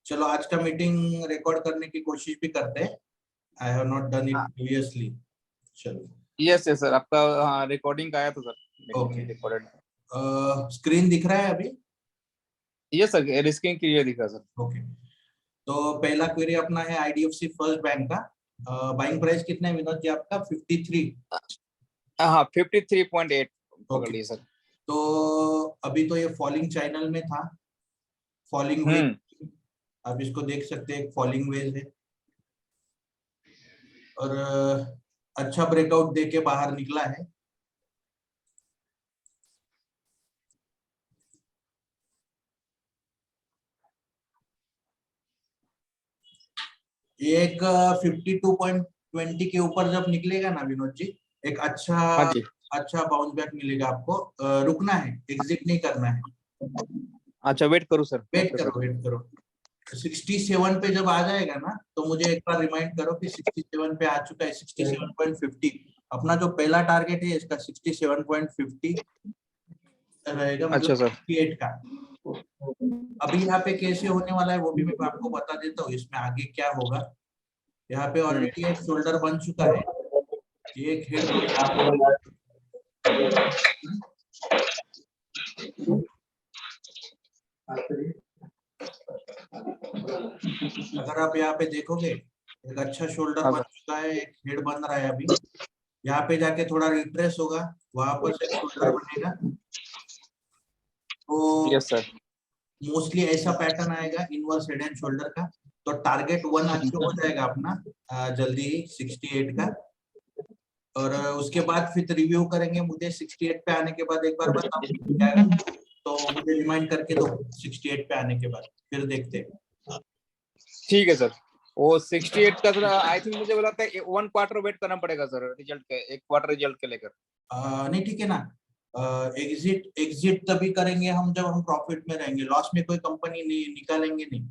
चलो आज का मीटिंग रिकॉर्ड करने की कोशिश भी करते हैं। I have not done it हाँ, प्रीवियसली। चलो यस यस सर, आपका हाँ रिकॉर्डिंग का आया था sir, okay. Meeting recorded. Screen दिख रहा है अभी? यस सर, रिस्किंग क्लियर दिखा सर। ओके। तो पहला क्वेरी अपना है आईडीएफसी फर्स्ट बैंक का। बाइंग प्राइस कितना है विनोद जी आपका? 53। हाँ 53.8 पकड़ ओके। लिए सर। तो अभी तो ये फॉलिंग चैनल में था, फॉलिंग हम्म। वेज। आप इसको देख सकते हैं, फॉलिंग वेज है और अच्छा ब्रेकआउट देके बाहर निकला है। ये एक 52.20 के ऊपर जब निकलेगा ना विनोद जी, एक अच्छा हाँ जी। अच्छा बाउंस बैक मिलेगा आपको। रुकना है, एग्जिट नहीं करना है। अच्छा वेट करो सर, वेट वेट कर करो सकते। वेट करो। 67 पे जब आ जाएगा ना तो मुझे एक बार रिमाइंड करो कि 67 पे आ चुका है, 67.50। अपना जो पहला टारगेट है इसका 67.50 रहेगा, मतलब अच्छा सर। 68 का। अभी यहाँ पे कैसे होने वाला है वो भी मैं आपको बता देता हूँ, इसमें आगे क्या होगा। यहाँ पे हम्म। ऑलरेडी एक शोल्डर बन चुका है, ये एक हेड बन चुका है। अगर आप यहाँ पे देखोगे, एक अच्छा शोल्डर हाँ बन सर। चुका है, एक हेड बन रहा है अभी। यहाँ पे जाके थोड़ा रिट्रेस होगा, वहां पर से शोल्डर बनेगा। तो यस सर। मोस्टली ऐसा पैटर्न आएगा इनवर्स हेड एंड शोल्डर का। तो टारगेट 1 अचीव हो जाएगा अपना जल्दी ही 68 का। और उसके बाद फिर रिव्यू करेंगे, मुझे 68 पे आने के बाद एक बार बताओ क्या, तो मुझे रिमाइंड करके दो 68 पे आने के बाद, फिर देखते हैं। ठीक है सर। वो 68 का सर आई थिंक मुझे लगता है 1 क्वार्टर वेट करना पड़ेगा सर, रिजल्ट के 1 क्वार्टर रिजल्ट के लेकर। नहीं ठीक है ना। एग्जिट एग्जिट तभी करेंगे हम जब हम प्रॉफिट में रहेंगे, लॉस में कोई कंपनी नहीं निकालेंगे, नहीं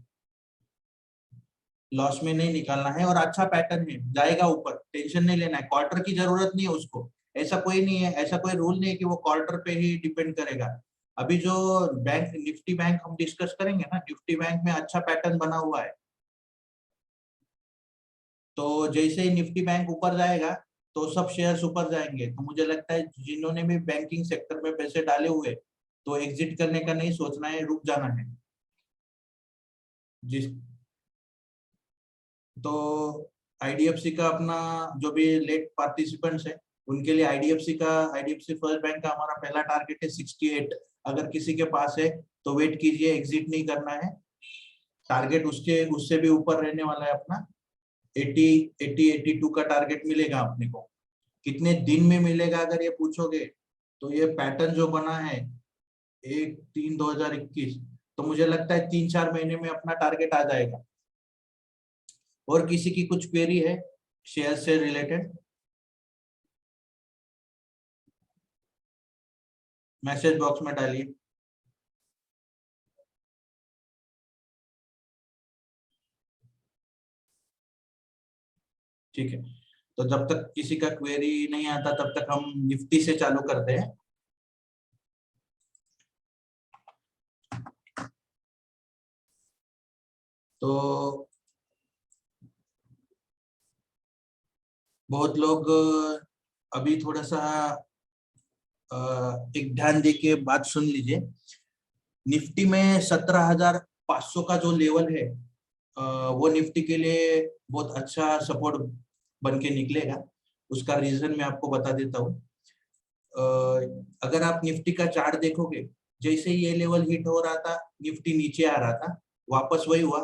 लॉस में नहीं निकालना है। और अच्छा पैटर्न है, जाएगा ऊपर, टेंशन नहीं लेना है, क्वार्टर की जरूरत नहीं है उसको। ऐसा कोई नहीं है, ऐसा कोई रूल नहीं है कि वो क्वार्टर पे ही डिपेंड करेगा। अभी जो बैंक निफ्टी बैंक हम डिस्कस करेंगे ना, निफ्टी बैंक में अच्छा पैटर्न बना हुआ है। तो जैसे ही निफ्टी बैंक ऊपर जाएगा तो सब शेयर्स ऊपर जाएंगे। तो मुझे लगता है जिन्होंने भी बैंकिंग सेक्टर में पैसे डाले हुए, तो एग्जिट करने का नहीं सोचना है, रुक जाना है। जिस तो आईडीएफसी का अपना जो भी लेट पार्टिसिपेंट्स है उनके लिए आईडीएफसी फर्स्ट बैंक का हमारा पहला टारगेट है 68। अगर किसी के पास है तो वेट कीजिए, एग्जिट नहीं करना है। टारगेट उसके उससे भी ऊपर रहने वाला है अपना 80 82 का टारगेट मिलेगा अपने को। कितने दिन में मिलेगा अगर ये पूछोगे, तो ये पैटर्न जो बना है 1/3/2021, तो मुझे लगता है 3-4 महीने में अपना टारगेट आ जाएगा। और किसी की कुछ क्वेरी है शेयर से रिलेटेड, मैसेज बॉक्स में डालिए। ठीक है, तो जब तक किसी का क्वेरी नहीं आता तब तक हम निफ्टी से चालू करते हैं। तो बहुत लोग अभी थोड़ा सा एक ध्यान दे के बात सुन लीजिए। निफ्टी में 17,500 का जो लेवल है, वो निफ्टी के लिए बहुत अच्छा सपोर्ट बन के निकलेगा। उसका रीजन मैं आपको बता देता हूँ। अगर आप निफ्टी का चार्ट देखोगे, जैसे ये लेवल हिट हो रहा था निफ्टी नीचे आ रहा था, वापस वही हुआ।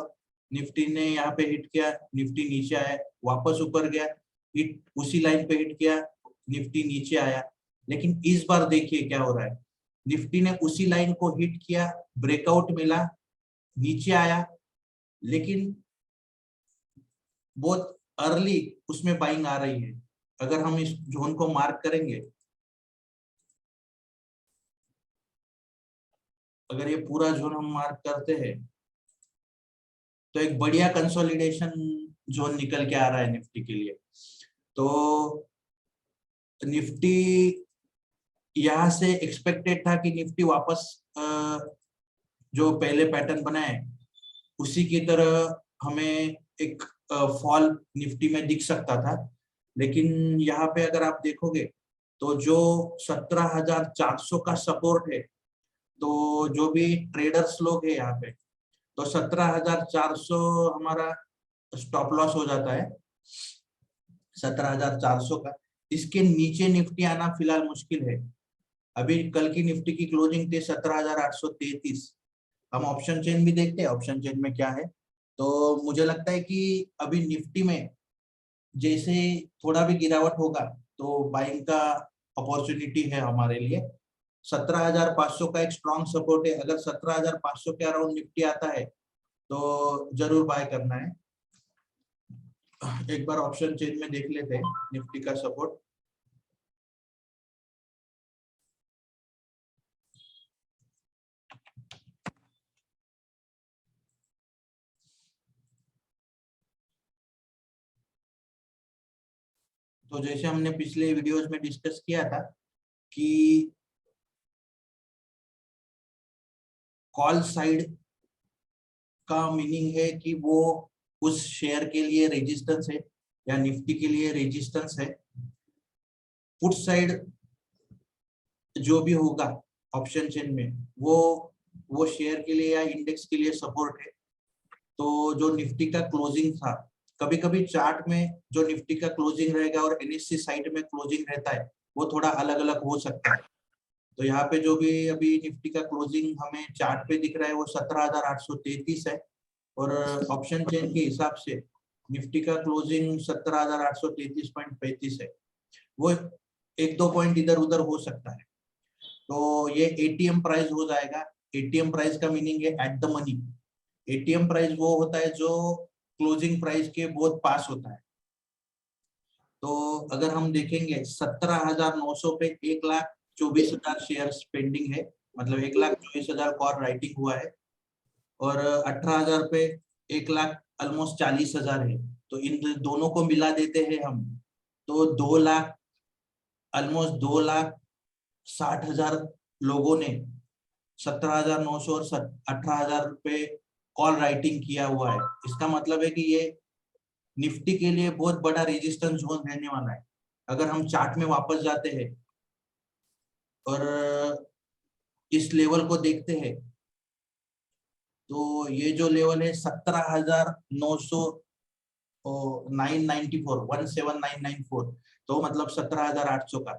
निफ्टी ने यहाँ पे हिट किया, निफ्टी नीचे आया, वापस ऊपर गया, हिट उसी लाइन पे हिट किया, निफ्टी नीचे आया। लेकिन इस बार देखिए क्या हो रहा है, निफ्टी ने उसी लाइन को हिट किया, ब्रेकआउट मिला, नीचे आया, लेकिन बहुत अर्ली उसमें बाइंग आ रही है। अगर हम इस जोन को मार्क करेंगे, अगर ये पूरा जोन हम मार्क करते हैं, तो एक बढ़िया कंसोलिडेशन जोन निकल के आ रहा है निफ्टी के लिए। तो निफ्टी यहाँ से एक्सपेक्टेड था कि निफ्टी वापस जो पहले पैटर्न बनाए उसी की तरह हमें एक फॉल निफ्टी में दिख सकता था, लेकिन यहाँ पे अगर आप देखोगे तो जो 17,400 का सपोर्ट है, तो जो भी ट्रेडर्स लोग है यहाँ पे, तो 17,400 हमारा स्टॉप लॉस हो जाता है, 17,400 का। इसके नीचे निफ्टी आना फिलहाल मुश्किल है। अभी कल की निफ्टी की क्लोजिंग थी 17,833। हम ऑप्शन चेन भी देखते हैं, ऑप्शन चेन में क्या है। तो मुझे लगता है कि अभी निफ्टी में जैसे थोड़ा भी गिरावट होगा तो बाइंग का अपॉर्चुनिटी है हमारे लिए। 17,500 का एक स्ट्रॉन्ग सपोर्ट है, अगर 17,500 के अराउंड निफ्टी आता है तो जरूर बाय करना है। एक बार ऑप्शन चेन में देख लेते हैं निफ्टी का सपोर्ट। तो जैसे हमने पिछले वीडियोस में डिस्कस किया था कि कॉल साइड का मीनिंग है कि वो उस शेयर के लिए रेजिस्टेंस है या निफ्टी के लिए रेजिस्टेंस है। पुट साइड जो भी होगा ऑप्शन चेन में वो शेयर के लिए या इंडेक्स के लिए सपोर्ट है। तो जो निफ्टी का क्लोजिंग था, कभी कभी चार्ट में जो निफ्टी का क्लोजिंग रहेगा और एनएससी साइड में क्लोजिंग रहता है वो थोड़ा अलग अलग हो सकता है। तो यहाँ पे जो भी अभी निफ्टी का क्लोजिंग हमें चार्ट पे दिख रहा है वो 17,833 है, और ऑप्शन चेन के हिसाब से निफ्टी का क्लोजिंग 17,833.35 है। वो एक दो पॉइंट इधर उधर हो सकता है। तो ये एटीएम प्राइस हो जाएगा। एटीएम प्राइस का मीनिंग है at the money. ATM price वो होता है जो क्लोजिंग प्राइस के बहुत पास होता है। तो अगर हम देखेंगे 17,900 पे 1,24,000 शेयर पेंडिंग है, मतलब 1,24,000 कॉल राइटिंग हुआ है, और 18,000 पे 1,00,000 ऑलमोस्ट 40,000 है। तो इन दोनों को मिला देते हैं हम, तो 2,00,000 ऑलमोस्ट 2,60,000 लोगों ने 17,900 और 18,000 पे कॉल राइटिंग किया हुआ है। इसका मतलब है कि ये निफ्टी के लिए बहुत बड़ा रेजिस्टेंस जोन रहने वाला है। अगर हम चार्ट में वापस जाते हैं और इस लेवल को देखते हैं, तो ये जो लेवल है 17,900 994 17,994, तो मतलब 17,800 का।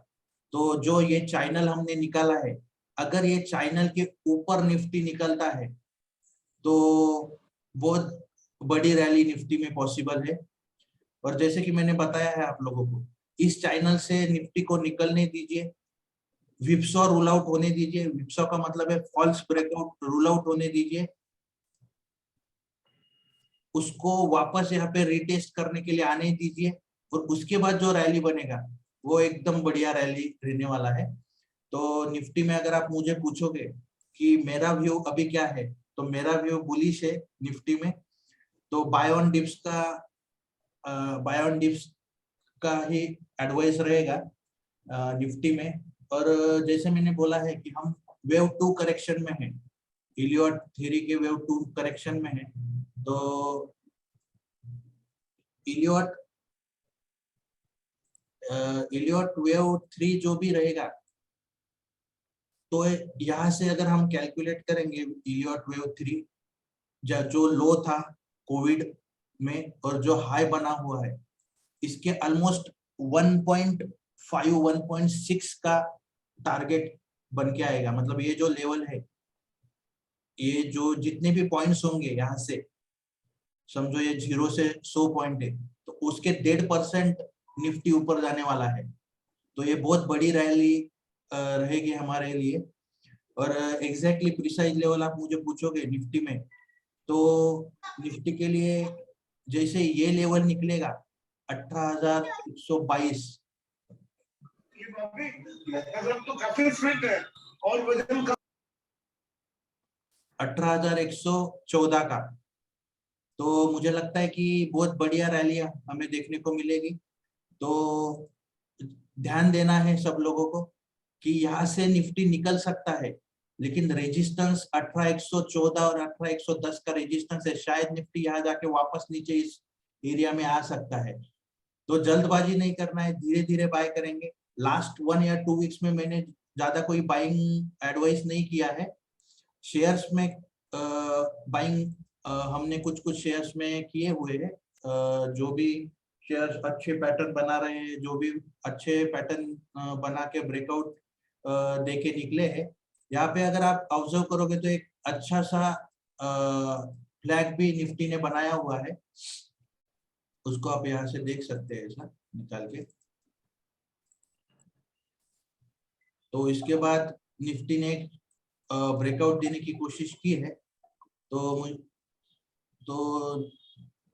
तो जो ये चैनल हमने निकाला है, अगर ये चैनल के ऊपर निफ्टी निकलता है तो बहुत बड़ी रैली निफ्टी में पॉसिबल है। और जैसे कि मैंने बताया है आप लोगों को, इस चैनल से निफ्टी को निकलने दीजिए, विप्सॉ रूल आउट होने दीजिए। विप्सॉ का मतलब है फॉल्स ब्रेकआउट, रूल आउट होने दीजिए, उसको वापस यहाँ पे रिटेस्ट करने के लिए आने दीजिए, और उसके बाद जो रैली बनेगा वो एकदम बढ़िया रैली रहने वाला है। तो निफ्टी में अगर आप मुझे पूछोगे कि मेरा व्यू अभी क्या है, तो मेरा व्यू बुलिश है निफ्टी में। तो बाय ऑन डिप्स का ही एडवाइस रहेगा निफ्टी में। और जैसे मैंने बोला है कि हम वेव 2 करेक्शन में है, इलियट थ्योरी के वेव 2 करेक्शन में है। तो इलियट वेव 3 जो भी रहेगा, तो यहाँ से अगर हम कैलकुलेट करेंगे इलियट वेव 3, जो लो था कोविड में और जो हाई बना हुआ है, इसके ऑलमोस्ट 1.5 1.6 का टारगेट बन के आएगा। मतलब ये जो लेवल है, ये जो जितने भी पॉइंट्स होंगे यहाँ से, समझो ये 0 से 100 पॉइंट है, तो उसके 1.5% निफ्टी ऊपर जाने वाला है। तो ये बहुत बड़ी रैली रहेगी हमारे लिए। और एग्जैक्टली प्रिसाइज लेवल आप मुझे पूछोगे निफ्टी में, तो निफ्टी के लिए जैसे ये लेवल निकलेगा 18,122, तो काफी फिट है और वजन 18,114 का। तो मुझे लगता है कि बहुत बढ़िया रैली हमें देखने को मिलेगी। तो ध्यान देना है सब लोगों को कि यहाँ से निफ्टी निकल सकता है, लेकिन रेजिस्टेंस 18114 और 18110 का रेजिस्टेंस है, शायद निफ्टी यहाँ जाके वापस नीचे इस एरिया में आ सकता है। तो जल्दबाजी नहीं करना है, धीरे धीरे बाय करेंगे। लास्ट 1 या 2 वीक्स में मैंने ज्यादा कोई बाइंग एडवाइस नहीं किया है। शेयर्स में बाइंग हमने कुछ कुछ शेयर्स में किए हुए हैं। जो भी शेयर्स अच्छे पैटर्न बना रहे हैं, जो भी अच्छे पैटर्न बना के ब्रेकआउट देके निकले हैं, यहाँ पे अगर आप ऑब्जर्व करोगे तो एक अच्छा सा फ्लैग भी निफ्टी ने बनाया हुआ है, उसको आप यहाँ से देख सकते हैं ऐसा निकाल के। तो इसके बाद निफ्टी ने ब्रेकआउट देने की कोशिश की है। तो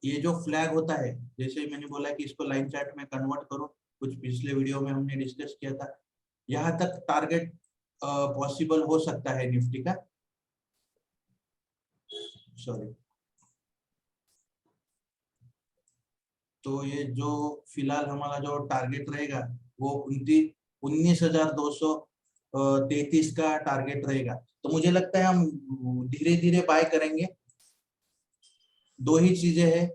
ये जो फ्लैग होता है, जैसे मैंने बोला कि इसको लाइन चार्ट में कन्वर्ट करो, कुछ पिछले वीडियो में हमने डिस्कस किया था, यहाँ तक टारगेट पॉसिबल हो सकता है निफ्टी का। सॉरी, तो ये जो फिलहाल हमारा जो टारगेट रहेगा वो 19,233 का टारगेट रहेगा। तो मुझे लगता है हम धीरे धीरे बाय करेंगे। दो ही चीजें हैं,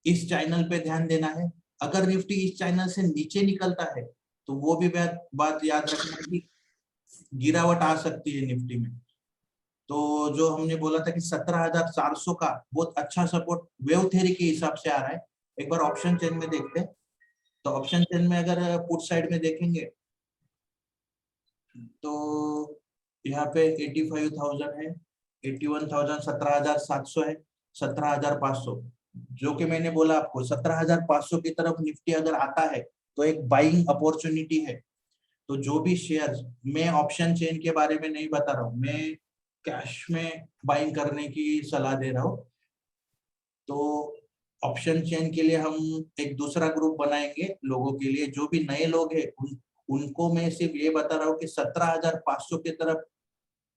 इस चैनल पे ध्यान देना है। अगर निफ्टी इस चैनल से नीचे निकलता है तो वो भी बात याद रखना है कि गिरावट आ सकती है निफ्टी में। तो जो हमने बोला था कि 17,400 का बहुत अच्छा सपोर्ट वेव थ्योरी के हिसाब से आ रहा है। एक बार ऑप्शन चेन में देखते हैं। तो ऑप्शन चेन में अगर पुट साइड में देखेंगे तो यहाँ पे 85,000 है, 81,000, 17,700 है, 17,500, जो कि मैंने बोला आपको 17,500 की तरफ निफ्टी अगर आता है तो एक बाइंग अपॉर्चुनिटी है। तो जो भी शेयर्स, मैं ऑप्शन चेन के बारे में नहीं बता रहा हूँ, मैं कैश में बाइंग करने की सलाह दे रहा हूँ। तो ऑप्शन चेन के लिए हम एक दूसरा ग्रुप बनाएंगे लोगों के लिए, जो भी नए लोग हैं उनको मैं सिर्फ ये बता रहा हूँ कि 17,500 की तरफ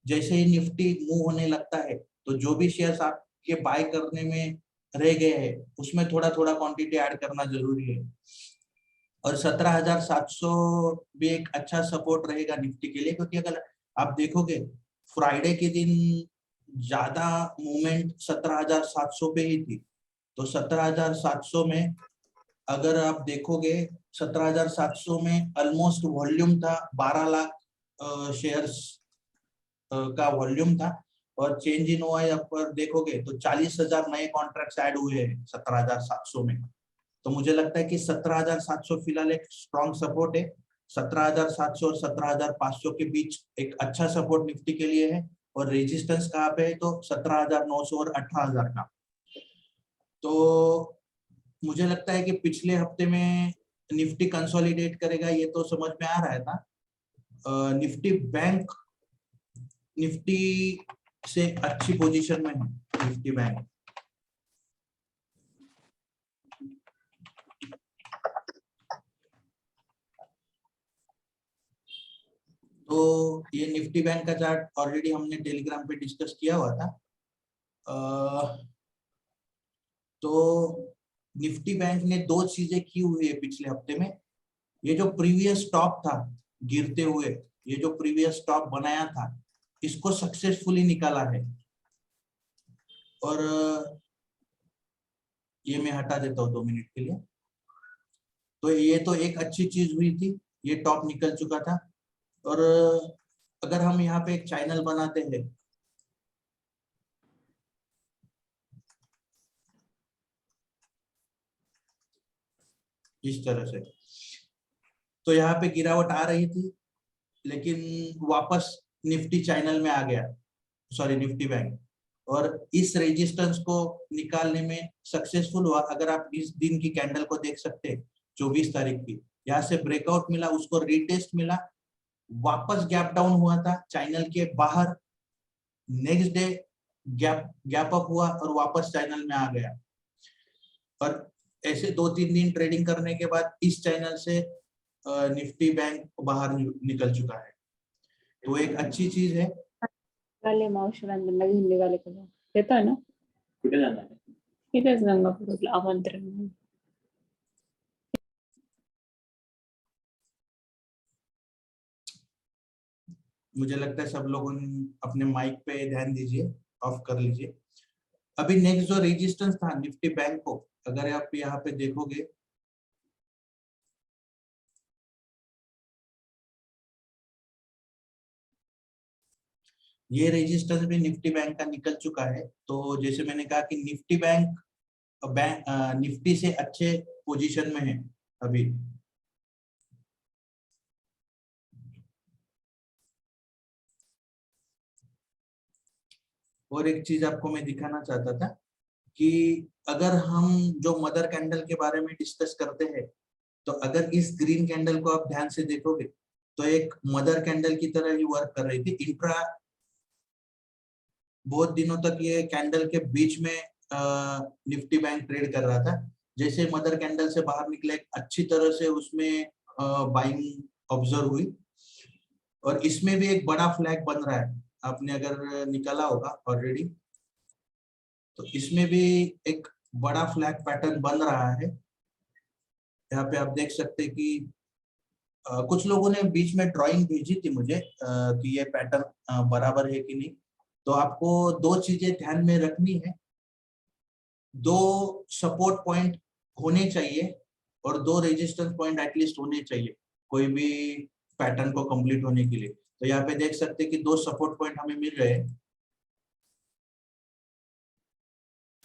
जैसे ही निफ्टी मूव होने लगता है तो जो भी शेयर्स आपके बाय करने में रह गए हैं उसमें थोड़ा थोड़ा क्वांटिटी ऐड करना जरूरी है। और 17,700 भी एक अच्छा सपोर्ट रहेगा निफ्टी के लिए, क्योंकि अगर आप देखोगे फ्राइडे के दिन ज्यादा मूवमेंट 17,700 पे ही थी। तो 17,700 में अगर आप देखोगे 17,700 में ऑलमोस्ट वॉल्यूम था 12 लाख शेयर्स का वॉल्यूम था। और चेंज इन ओआई पर देखोगे तो 40,000 नए कॉन्ट्रैक्ट्स ऐड हुए हैं 17,700 में। तो मुझे लगता है कि 17,700 फिलहाल एक स्ट्रॉन्ग सपोर्ट है। 17,700 और 17,500 के बीच एक अच्छा सपोर्ट निफ्टी के लिए है। और रेजिस्टेंस कहाँ पे है तो 17,900 और 18,000 का। तो मुझे लगता है कि पिछले हफ्ते में निफ्टी कंसोलिडेट करेगा, ये तो समझ में आ रहा था। निफ्टी से अच्छी पोजीशन में है निफ्टी बैंक। तो ये निफ्टी बैंक का चार्ट ऑलरेडी हमने टेलीग्राम पे डिस्कस किया हुआ था। तो निफ्टी बैंक ने दो चीजें की हुई है पिछले हफ्ते में। ये जो प्रीवियस टॉप था गिरते हुए, ये जो प्रीवियस टॉप बनाया था, इसको सक्सेसफुली निकाला है। और ये मैं हटा देता हूँ 2 मिनट के लिए। तो ये तो एक अच्छी चीज हुई थी, ये टॉप निकल चुका था। और अगर हम यहाँ पे एक चैनल बनाते हैं इस तरह से, तो यहाँ पे गिरावट आ रही थी लेकिन वापस निफ्टी चैनल में आ गया, सॉरी निफ्टी बैंक, और इस रेजिस्टेंस को निकालने में सक्सेसफुल हुआ। अगर आप इस दिन की कैंडल को देख सकते हैं 24 तारीख की, यहाँ से ब्रेकआउट मिला, उसको रीटेस्ट मिला, वापस गैप डाउन हुआ था चैनल के बाहर, नेक्स्ट डे गैप अप हुआ और वापस चैनल में आ गया। और ऐसे 2-3 दिन ट्रेडिंग करने के बाद इस चैनल से निफ्टी बैंक बाहर निकल चुका है। तो एक अच्छी चीज है। वाले मावशीला हिंदी वाले का येतो आहे ना, कुठे जाणार आहे, इथेच गंगापूरला आमंत्रण. मुझे लगता है सब लोगों ने अपने माइक पे ध्यान दीजिए, ऑफ कर लीजिए। अभी नेक्स्ट जो रेजिस्टेंस था निफ्टी बैंक को, अगर आप यहाँ पे देखोगे, ये रेजिस्टेंस भी निफ्टी बैंक का निकल चुका है। तो जैसे मैंने कहा कि निफ्टी बैंक निफ्टी से अच्छे पोजीशन में है अभी। और एक चीज आपको मैं दिखाना चाहता था कि अगर हम जो मदर कैंडल के बारे में डिस्कस करते हैं, तो अगर इस ग्रीन कैंडल को आप ध्यान से देखोगे तो एक मदर कैंडल की तरह ही वर्क कर रही थी। इंट्रा बहुत दिनों तक ये कैंडल के बीच में निफ्टी बैंक ट्रेड कर रहा था। जैसे मदर कैंडल से बाहर निकले, अच्छी तरह से उसमें बाइंग ऑब्जर्व हुई, और इसमें भी एक बड़ा फ्लैग बन रहा है। आपने अगर निकाला होगा ऑलरेडी, तो इसमें भी एक बड़ा फ्लैग पैटर्न बन रहा है। यहाँ पे आप देख सकते हैं कि कुछ लोगों ने बीच में ड्राइंग भेजी थी मुझे कि ये पैटर्न बराबर है कि नहीं। तो आपको दो चीजें ध्यान में रखनी है, दो सपोर्ट पॉइंट होने चाहिए और दो रेजिस्टेंस पॉइंट एटलीस्ट होने चाहिए कोई भी पैटर्न को कंप्लीट होने के लिए। तो यहाँ पे देख सकते हैं कि दो सपोर्ट पॉइंट हमें मिल रहे हैं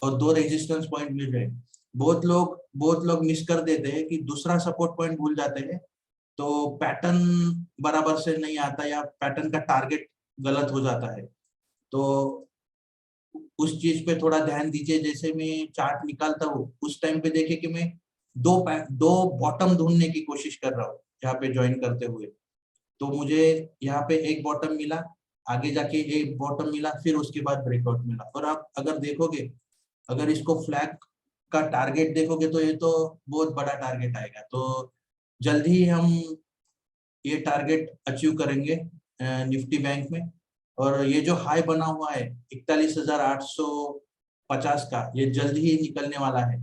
और दो रेजिस्टेंस पॉइंट मिल रहे हैं। बहुत लोग मिस कर देते हैं कि दूसरा सपोर्ट पॉइंट भूल जाते हैं, तो पैटर्न बराबर से नहीं आता या पैटर्न का टारगेट गलत हो जाता है। तो उस चीज पे थोड़ा ध्यान दीजिए। जैसे मैं चार्ट निकालता हूँ उस टाइम पे देखिए कि मैं दो बॉटम ढूंढने की कोशिश कर रहा हूँ यहाँ पे ज्वाइन करते हुए। तो मुझे यहाँ पे एक बॉटम मिला, आगे जाके एक बॉटम मिला, फिर उसके बाद ब्रेकआउट मिला। और आप अगर देखोगे, अगर इसको फ्लैग का टारगेट देखोगे तो ये तो बहुत बड़ा टारगेट आएगा। तो जल्दी ही हम ये टारगेट अचीव करेंगे निफ्टी बैंक में। और ये जो हाई बना हुआ है 41,850 का, ये जल्दी ही निकलने वाला है।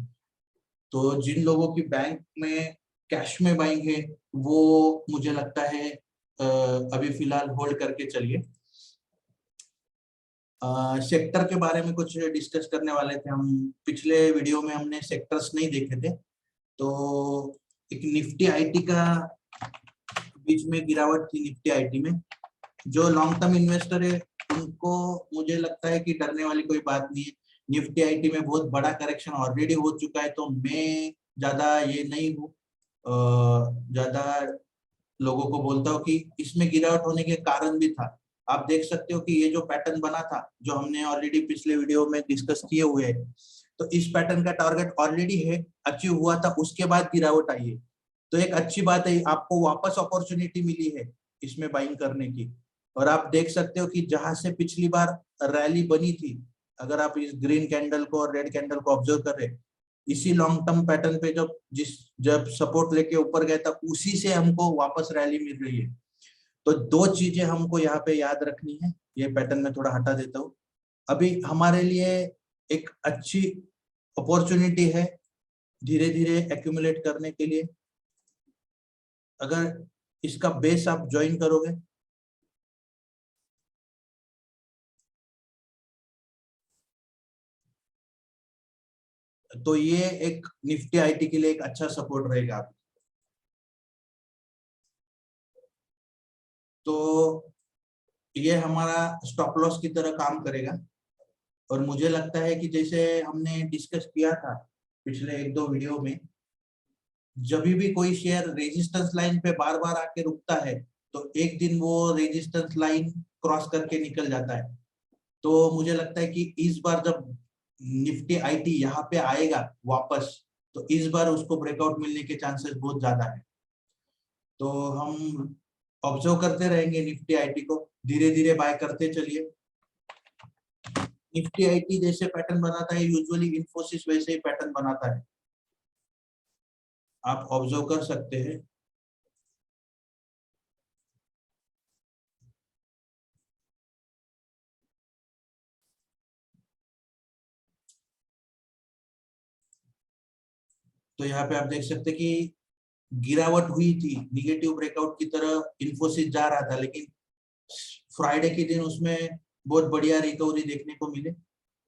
तो जिन लोगों की बैंक में कैश में बाइंग है, वो मुझे लगता है अभी फिलहाल होल्ड करके चलिए। सेक्टर के बारे में कुछ डिस्कस करने वाले थे हम। पिछले वीडियो में हमने सेक्टर्स नहीं देखे थे, तो एक निफ्टी आईटी का बीच में गिरावट थी। निफ्टी आईटी में जो लॉन्ग टर्म इन्वेस्टर है उनको मुझे लगता है कि डरने वाली कोई बात नहीं है। निफ्टी आईटी में बहुत बड़ा करेक्शन ऑलरेडी हो चुका है, तो मैं ज्यादा ये नहीं हूँ, ज्यादा लोगों को बोलता हूँ कि इसमें गिरावट होने के कारण भी था। आप देख सकते हो कि ये जो पैटर्न बना था, जो हमने ऑलरेडी पिछले वीडियो में डिस्कस किए हुए हैं, तो इस पैटर्न का टारगेट ऑलरेडी है, अचीव हुआ था, उसके बाद गिरावट आई है। तो एक अच्छी बात है, आपको वापस अपॉर्चुनिटी मिली है इसमें बाइंग करने की। और आप देख सकते हो कि जहां से पिछली बार रैली बनी थी, अगर आप इस ग्रीन कैंडल को और रेड कैंडल को ऑब्जर्व कर रहे, इसी लॉन्ग टर्म पैटर्न पे जब सपोर्ट लेके ऊपर गया था, उसी से हमको वापस रैली मिल रही है। तो दो चीजें हमको यहाँ पे याद रखनी है। ये पैटर्न में थोड़ा हटा देता हूँ। अभी हमारे लिए एक अच्छी अपॉर्चुनिटी है धीरे धीरे एक्यूमुलेट करने के लिए। अगर इसका बेस आप ज्वाइन करोगे, तो ये एक निफ्टी आईटी के लिए एक अच्छा सपोर्ट रहेगा। तो ये हमारा स्टॉप लॉस की तरह काम करेगा। और मुझे लगता है कि जैसे हमने डिस्कस किया था पिछले एक दो वीडियो में, जब भी कोई शेयर रेजिस्टेंस लाइन पे बार बार आके रुकता है, तो एक दिन वो रेजिस्टेंस लाइन क्रॉस करके निकल जाता है। तो मुझे लगता है कि इस बार जब निफ्टी आईटी यहाँ पे आएगा वापस, तो इस बार उसको ब्रेकआउट मिलने के चांसेस बहुत ज्यादा है। तो हम ऑब्जर्व करते रहेंगे निफ्टी आईटी को, धीरे धीरे बाय करते चलिए। निफ्टी आईटी जैसे पैटर्न बनाता है यूजुअली इन्फोसिस वैसे ही पैटर्न बनाता है, आप ऑब्जर्व कर सकते हैं। तो यहाँ पे आप देख सकते हैं कि गिरावट हुई थी, निगेटिव ब्रेकआउट की तरह इन्फोसिस जा रहा था, लेकिन फ्राइडे के दिन उसमें बहुत बढ़िया रिकवरी देखने को मिले।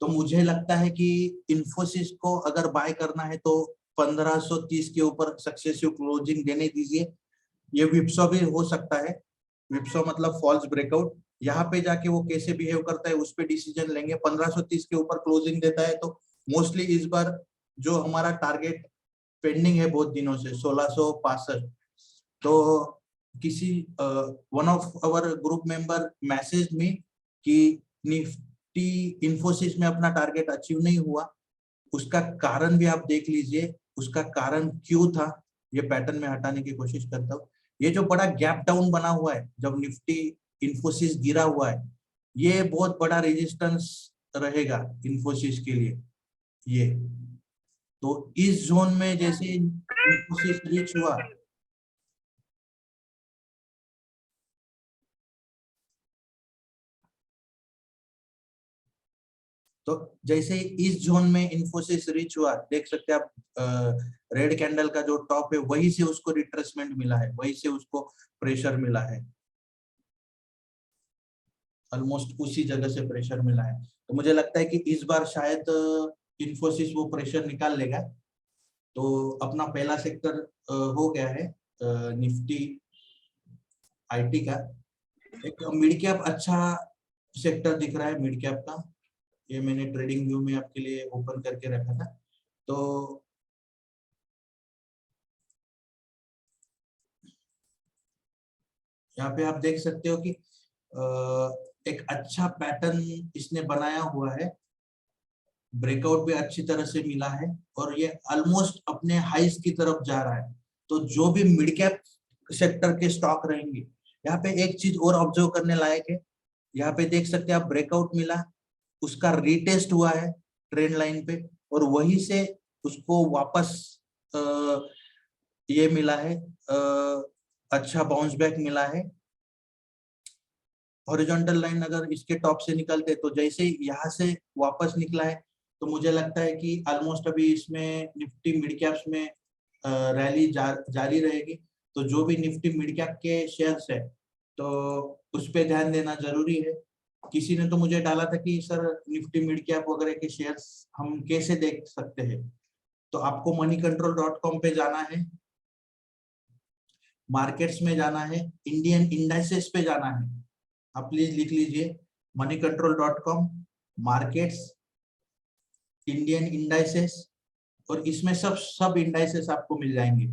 तो मुझे लगता है कि इन्फोसिस को अगर बाय करना है तो 1530 के ऊपर सक्सेसिव क्लोजिंग देने दीजिए। ये विप्सो भी हो सकता है, विप्सो मतलब फॉल्स ब्रेकआउट, यहाँ पे जाके वो कैसे बिहेव करता है उस पे डिसीजन लेंगे। 1530 के ऊपर क्लोजिंग देता है तो मोस्टली इस बार जो हमारा टारगेट पेंडिंग है बहुत दिनों से 1665, तो किसी one of our group member message में कि निफ्टी इन्फोसिस में अपना टारगेट अचीव नहीं हुआ। उसका कारण भी आप देख लीजिए, उसका कारण क्यों था, ये पैटर्न में हटाने की कोशिश करता हूँ। ये जो बड़ा गैप डाउन बना हुआ है जब निफ्टी इन्फोसिस गिरा हुआ है, ये बहुत बड़ा रेजिस्टेंस रहेगा इन्फोसिस के लिए। ये तो इस जोन में जैसे इन्फोसिस रीच हुआ, तो जैसे इस जोन में इन्फोसिस रीच हुआ, देख सकते हैं आप रेड कैंडल का जो टॉप है वहीं से उसको रिट्रेसमेंट मिला है, वहीं से उसको प्रेशर मिला है, ऑलमोस्ट उसी जगह से प्रेशर मिला है। तो मुझे लगता है कि इस बार शायद इन्फोसिस वो प्रेशर निकाल लेगा। तो अपना पहला सेक्टर हो गया है निफ्टी आईटी का। एक मिड कैप अच्छा सेक्टर दिख रहा है मिड कैप का, ये मैंने ट्रेडिंग व्यू में आपके लिए ओपन करके रखा था। तो यहाँ पे आप देख सकते हो कि एक अच्छा पैटर्न इसने बनाया हुआ है, ब्रेकआउट भी अच्छी तरह से मिला है और ये ऑलमोस्ट अपने हाइस की तरफ जा रहा है। तो जो भी मिड कैप सेक्टर के स्टॉक रहेंगे, यहाँ पे एक चीज और ऑब्जर्व करने लायक है, यहाँ पे देख सकते हैं आप ब्रेकआउट मिला, उसका रीटेस्ट हुआ है ट्रेंड लाइन पे और वहीं से उसको वापस ये मिला है, अच्छा बाउंस बैक मिला है। हॉरिजॉन्टल लाइन अगर इसके टॉप से निकलते तो जैसे यहाँ से वापस निकला है, तो मुझे लगता है कि ऑलमोस्ट अभी इसमें निफ्टी मिड कैप्स में रैली जारी रहेगी। तो जो भी निफ्टी मिड कैप के शेयर्स है तो उस पर ध्यान देना जरूरी है। किसी ने तो मुझे डाला था कि सर निफ्टी मिड कैप वगैरह के शेयर्स हम कैसे देख सकते हैं, तो आपको moneycontrol.com पे जाना है, मार्केट्स में जाना है, इंडियन इंडाइसेस पे जाना है। आप प्लीज लिख लीजिए moneycontrol.com, मार्केट्स, इंडियन इंडाइसेस, और इसमें सब इंडाइसेस आपको मिल जाएंगे।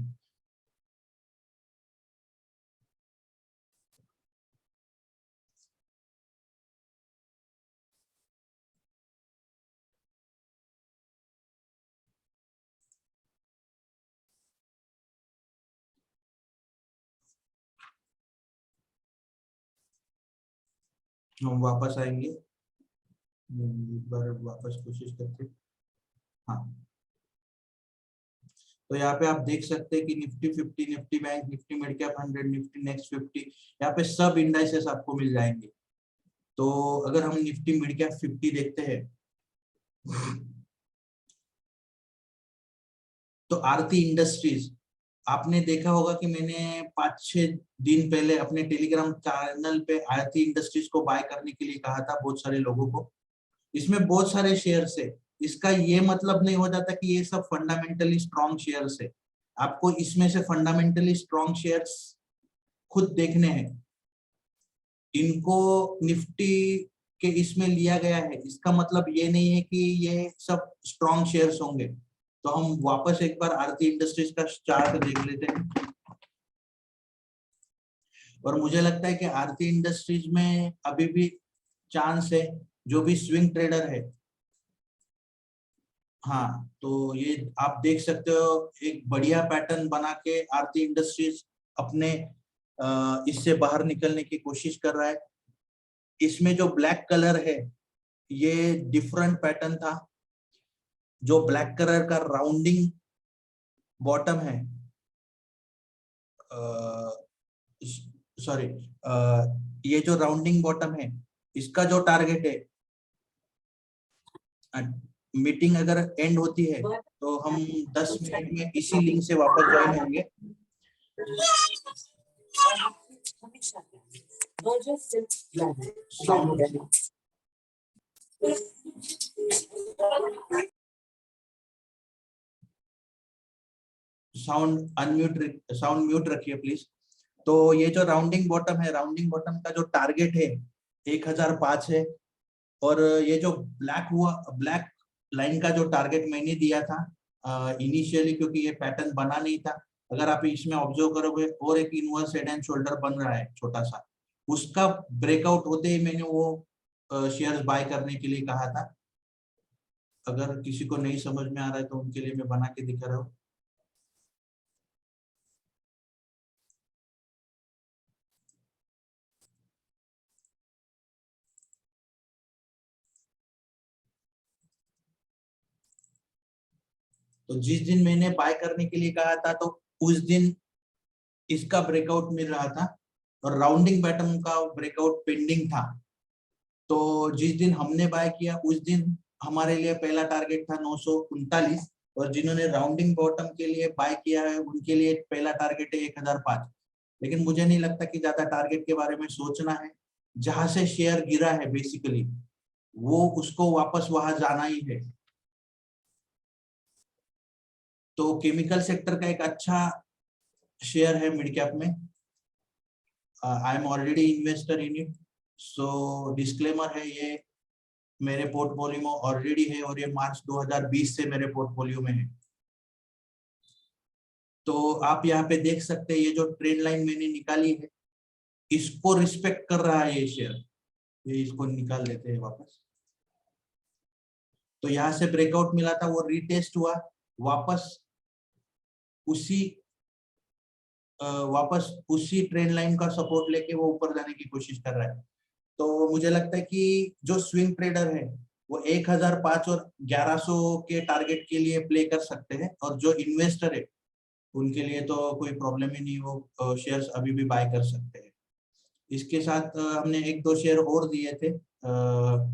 हम वापस आएंगे, एक बार वापस कोशिश करते। हाँ, तो यहाँ पे आप देख सकते हैं कि Nifty 50, Nifty bank, Nifty mid cap 100, Nifty next 50, यहाँ पे सब इंडाइसेस आपको मिल जाएंगे। तो अगर हम निफ्टी मिड कैप 50 देखते हैं तो आरती इंडस्ट्रीज, आपने देखा होगा कि मैंने 5-6 दिन पहले अपने टेलीग्राम चैनल पे आरती इंडस्ट्रीज को बाय करने के लिए कहा था बहुत सारे लोगों को। इसमें बहुत सारे शेयर्स है, इसका ये मतलब नहीं हो जाता कि ये सब फंडामेंटली स्ट्रॉन्ग शेयर्स है। आपको इसमें से फंडामेंटली स्ट्रॉन्ग शेयर्स खुद देखने हैं। इनको निफ्टी के इसमें लिया गया है, इसका मतलब ये नहीं है कि ये सब स्ट्रॉन्ग शेयर्स होंगे। तो हम वापस एक बार आरती इंडस्ट्रीज का चार्ट देख लेते हैं, और मुझे लगता है कि आरती इंडस्ट्रीज में अभी भी चांस है। जो भी स्विंग ट्रेडर है, हाँ, तो ये आप देख सकते हो एक बढ़िया पैटर्न बना के आरती इंडस्ट्रीज अपने इससे बाहर निकलने की कोशिश कर रहा है। इसमें जो ब्लैक कलर है ये डिफरेंट पैटर्न था। जो ब्लैक कलर का राउंडिंग बॉटम है, सॉरी, ये जो राउंडिंग बॉटम है इसका जो टारगेट है, मीटिंग अगर एंड होती है तो हम 10 मिनट में इसी लिंक से वापस ज्वाइन होंगे। साउंड म्यूट रखिए प्लीज। तो ये जो राउंडिंग बॉटम है, राउंडिंग बॉटम का जो टारगेट है 1005 है, और ये जो ब्लैक लाइन का जो टारगेट मैंने दिया था इनिशियली, क्योंकि ये पैटर्न बना नहीं था, अगर आप इसमें ऑब्जर्व करोगे और एक इनवर्स हेड एंड शोल्डर बन रहा है छोटा सा, उसका ब्रेकआउट होते ही मैंने वो शेयर्स बाय करने के लिए कहा था। अगर किसी को नहीं समझ में आ रहा है तो उनके लिए मैं बना के दिखा रहा हूँ। तो जिस दिन मैंने बाय करने के लिए कहा था, तो उस दिन इसका ब्रेकआउट मिल रहा था और राउंडिंग पैटर्न का ब्रेकआउट पेंडिंग था। तो जिस दिन हमने बाय किया उस दिन हमारे लिए पहला टारगेट था 939, और जिन्होंने राउंडिंग बॉटम के लिए बाय किया है उनके लिए पहला टारगेट है 1005। लेकिन मुझे नहीं लगता कि ज्यादा टारगेट के बारे में सोचना है। जहां से शेयर गिरा है बेसिकली वो उसको वापस वहां जाना ही है। तो केमिकल सेक्टर का एक अच्छा शेयर है मिड कैप में। I am already investor in it, so disclaimer है, ये मेरे पोर्टफोलियो में ऑलरेडी है और ये मार्च 2020 से मेरे पोर्टफोलियो में है। तो आप यहाँ पे देख सकते हैं ये जो ट्रेंड लाइन मैंने निकाली है इसको रिस्पेक्ट कर रहा है ये शेयर। ये इसको निकाल लेते हैं वापस। तो यहाँ से ब्रेकआउट मिला था, वो रीटेस्ट हुआ, वापस उसी ट्रेंड लाइन का सपोर्ट लेके वो ऊपर जाने की कोशिश कर रहा है। तो मुझे लगता है कि जो स्विंग ट्रेडर है वो 1005 और 1100 के टारगेट के लिए प्ले कर सकते हैं, और जो इन्वेस्टर है उनके लिए तो कोई प्रॉब्लम ही नहीं, वो शेयर्स अभी भी बाय कर सकते हैं। इसके साथ हमने एक दो शेयर और दिए थे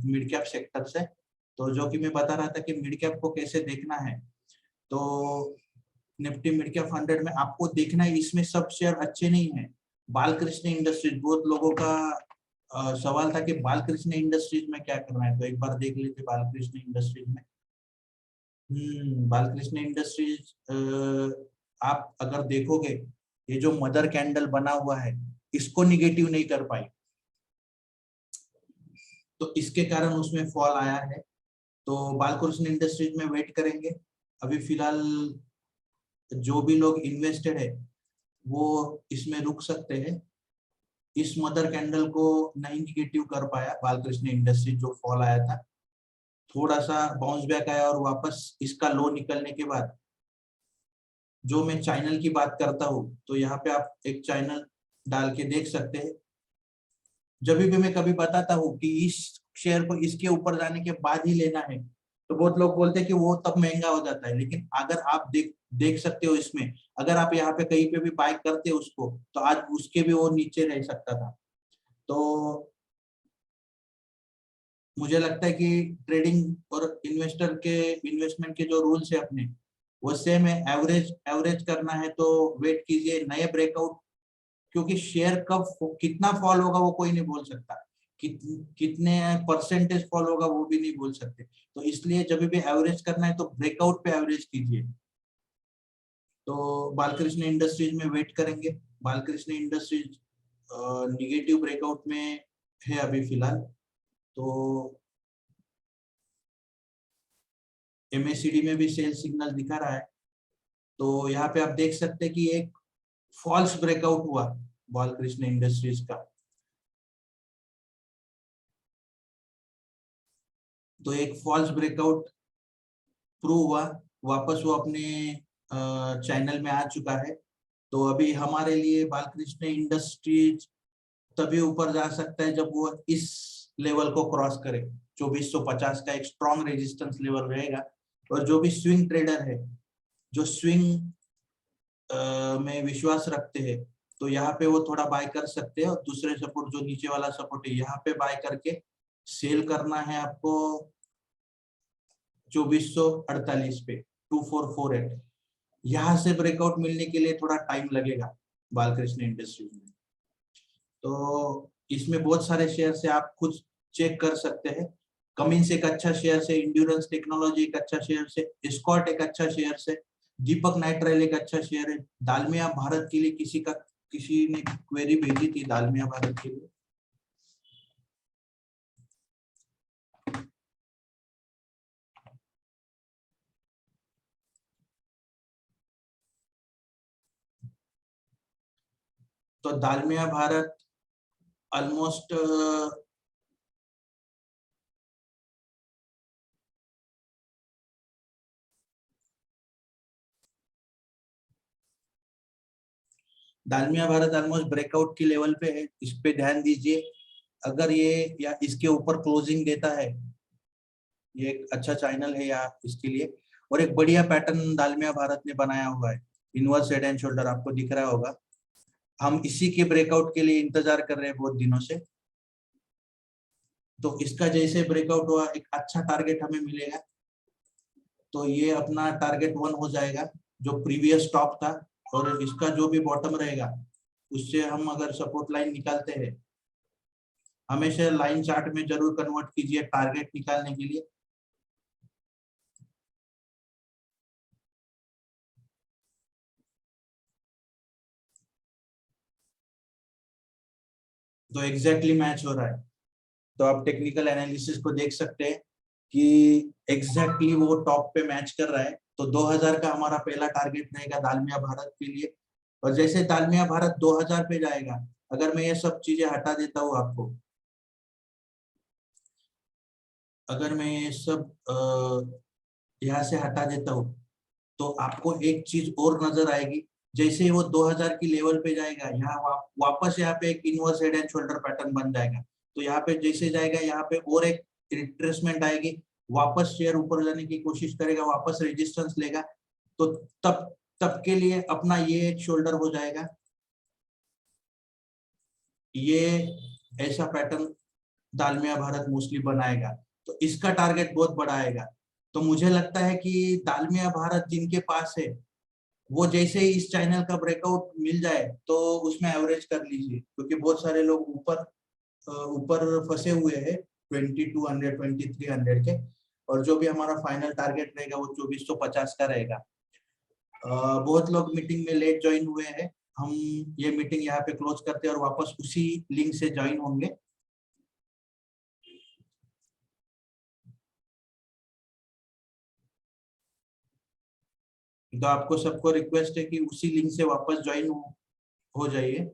मिड कैप सेक्टर से, तो जो कि मैं बता रहा था कि मिड कैप को कैसे देखना है। तो निफ्टी मिड कैप 100 में आपको देखना है, इसमें सब शेयर अच्छे नहीं है। बालकृष्ण इंडस्ट्रीज, बहुत लोगों का सवाल था कि बालकृष्ण इंडस्ट्रीज में क्या करना है, तो एक बार देख लीजिए बालकृष्ण इंडस्ट्रीज में। बालकृष्ण इंडस्ट्रीज आप अगर देखोगे ये जो मदर कैंडल बना हुआ है इसको निगेटिव नहीं कर पाई, तो इसके कारण उसमें फॉल आया है। तो बालकृष्ण इंडस्ट्रीज में वेट करेंगे। अभी फिलहाल जो भी लोग इन्वेस्टेड है वो इसमें रुक सकते हैं। इस मदर कैंडल को नहीं निगेटिव कर पाया बालकृष्ण इंडस्ट्रीज, जो फॉल आया था थोड़ा सा बाउंस बैक आया, और वापस इसका लो निकलने के बाद जो मैं चैनल की बात करता हूँ, तो यहाँ पे आप एक चैनल डाल के देख सकते हैं। जब भी मैं कभी बताता हूँ कि इस शेयर को इसके ऊपर जाने के बाद ही लेना है, तो बहुत लोग बोलते हैं कि वो तब महंगा हो जाता है। लेकिन अगर आप देख सकते हो इसमें, अगर आप यहाँ पे कहीं पे भी बाय करते हो उसको, तो आज उसके भी वो नीचे रह सकता था। तो मुझे लगता है कि ट्रेडिंग और इन्वेस्टमेंट के जो रूल्स है अपने, वो सेम है। एवरेज करना है तो वेट कीजिए नए ब्रेकआउट, क्योंकि शेयर कब कितना फॉल होगा वो कोई नहीं बोल सकता, कितने परसेंटेज फॉल होगा वो भी नहीं बोल सकते। तो इसलिए जब भी एवरेज करना है तो ब्रेकआउट पे एवरेज कीजिए। तो बालकृष्ण इंडस्ट्रीज में वेट करेंगे। बालकृष्ण इंडस्ट्रीज निगेटिव ब्रेकआउट में है अभी फिलहाल। तो MACD में भी सेल सिग्नल दिखा रहा है। तो यहाँ पे आप देख सकते हैं कि एक फॉल्स ब्रेकआउट हुआ बालकृष्ण इंडस्ट्रीज का। तो एक फॉल्स ब्रेकआउट प्रूव हुआ, वापस वो अपने चैनल में आ चुका है। तो अभी हमारे लिए बालकृष्ण इंडस्ट्रीज तभी ऊपर जा सकता है जब वो इस लेवल को क्रॉस करे। 2450 का एक स्ट्रॉन्ग रेजिस्टेंस लेवल रहेगा। और जो भी स्विंग ट्रेडर है, जो स्विंग में विश्वास रखते हैं, तो यहाँ पे वो थोड़ा बाय कर सकते हैं। और दूसरे सपोर्ट, जो नीचे वाला सपोर्ट है, यहाँ पे बाय करके सेल करना है आपको 2448 पे 2448। यहाँ से ब्रेकआउट मिलने के लिए थोड़ा टाइम लगेगा बालकृष्ण इंडस्ट्रीज में। तो इसमें बहुत सारे शेयर से आप खुद चेक कर सकते हैं। कमिंस एक अच्छा शेयर से, इंड्योरेंस टेक्नोलॉजी एक अच्छा शेयर से, एस्कॉर्ट एक अच्छा शेयर से, दीपक नाइट्राइल एक अच्छा शेयर है। दालमिया भारत के लिए किसी ने क्वेरी भेजी थी दालमिया भारत के लिए। तो Dalmia Bharat almost Dalmia Bharat almost breakout की लेवल पे है, इस पे ध्यान दीजिए। अगर ये या इसके ऊपर क्लोजिंग देता है, ये एक अच्छा चैनल है या इसके लिए। और एक बढ़िया पैटर्न दालमिया भारत ने बनाया हुआ है, इनवर्स हेड एंड शोल्डर आपको दिख रहा होगा। हम इसी के ब्रेकआउट के लिए इंतजार कर रहे हैं बहुत दिनों से। तो इसका जैसे ब्रेकआउट हुआ, एक अच्छा टारगेट हमें मिलेगा, तो ये अपना टारगेट 1 हो जाएगा जो प्रीवियस टॉप था। और इसका जो भी बॉटम रहेगा उससे हम अगर सपोर्ट लाइन निकालते हैं, हमेशा लाइन चार्ट में जरूर कन्वर्ट कीजिए टारगेट निकालने के लिए। तो एग्जैक्टली मैच हो रहा है। तो आप टेक्निकल एनालिसिस को देख सकते हैं कि एग्जैक्टली वो टॉप पे मैच कर रहा है। तो 2000 का हमारा पहला टारगेट रहेगा दालमिया भारत के लिए। और जैसे दालमिया भारत 2000 पे जाएगा, अगर मैं ये सब चीजें हटा देता हूँ आपको, अगर मैं ये सब यहाँ से हटा देता हूँ, तो आपको एक चीज और नजर आएगी। जैसे ही वो 2000 की लेवल पे जाएगा, यहाँ वापस यहाँ पे एक inverse head and shoulder pattern बन जाएगा। तो यहाँ पे जैसे जाएगा, यहाँ पे और एक रिट्रेसमेंट आएगी, वापस शेयर ऊपर जाने की कोशिश करेगा, वापस रेजिस्टेंस लेगा। तो तब तब के लिए अपना ये एक शोल्डर हो जाएगा। ये ऐसा पैटर्न दालमिया भारत मोस्टली बनाएगा। तो इसका टारगेट बहुत बड़ा आएगा। तो मुझे लगता है कि दालमिया भारत जिनके पास है, वो जैसे ही इस चैनल का ब्रेकआउट मिल जाए तो उसमें एवरेज कर लीजिए, क्योंकि बहुत सारे लोग ऊपर फंसे हुए हैं 2200 2300 के। और जो भी हमारा फाइनल टारगेट रहेगा वो 2450 का रहेगा। बहुत लोग मीटिंग में लेट ज्वाइन हुए हैं। हम ये मीटिंग यहाँ पे क्लोज करते हैं और वापस उसी लिंक से ज्वाइन होंगे। तो आपको सबको रिक्वेस्ट है कि उसी लिंक से वापस ज्वाइन हो जाइए।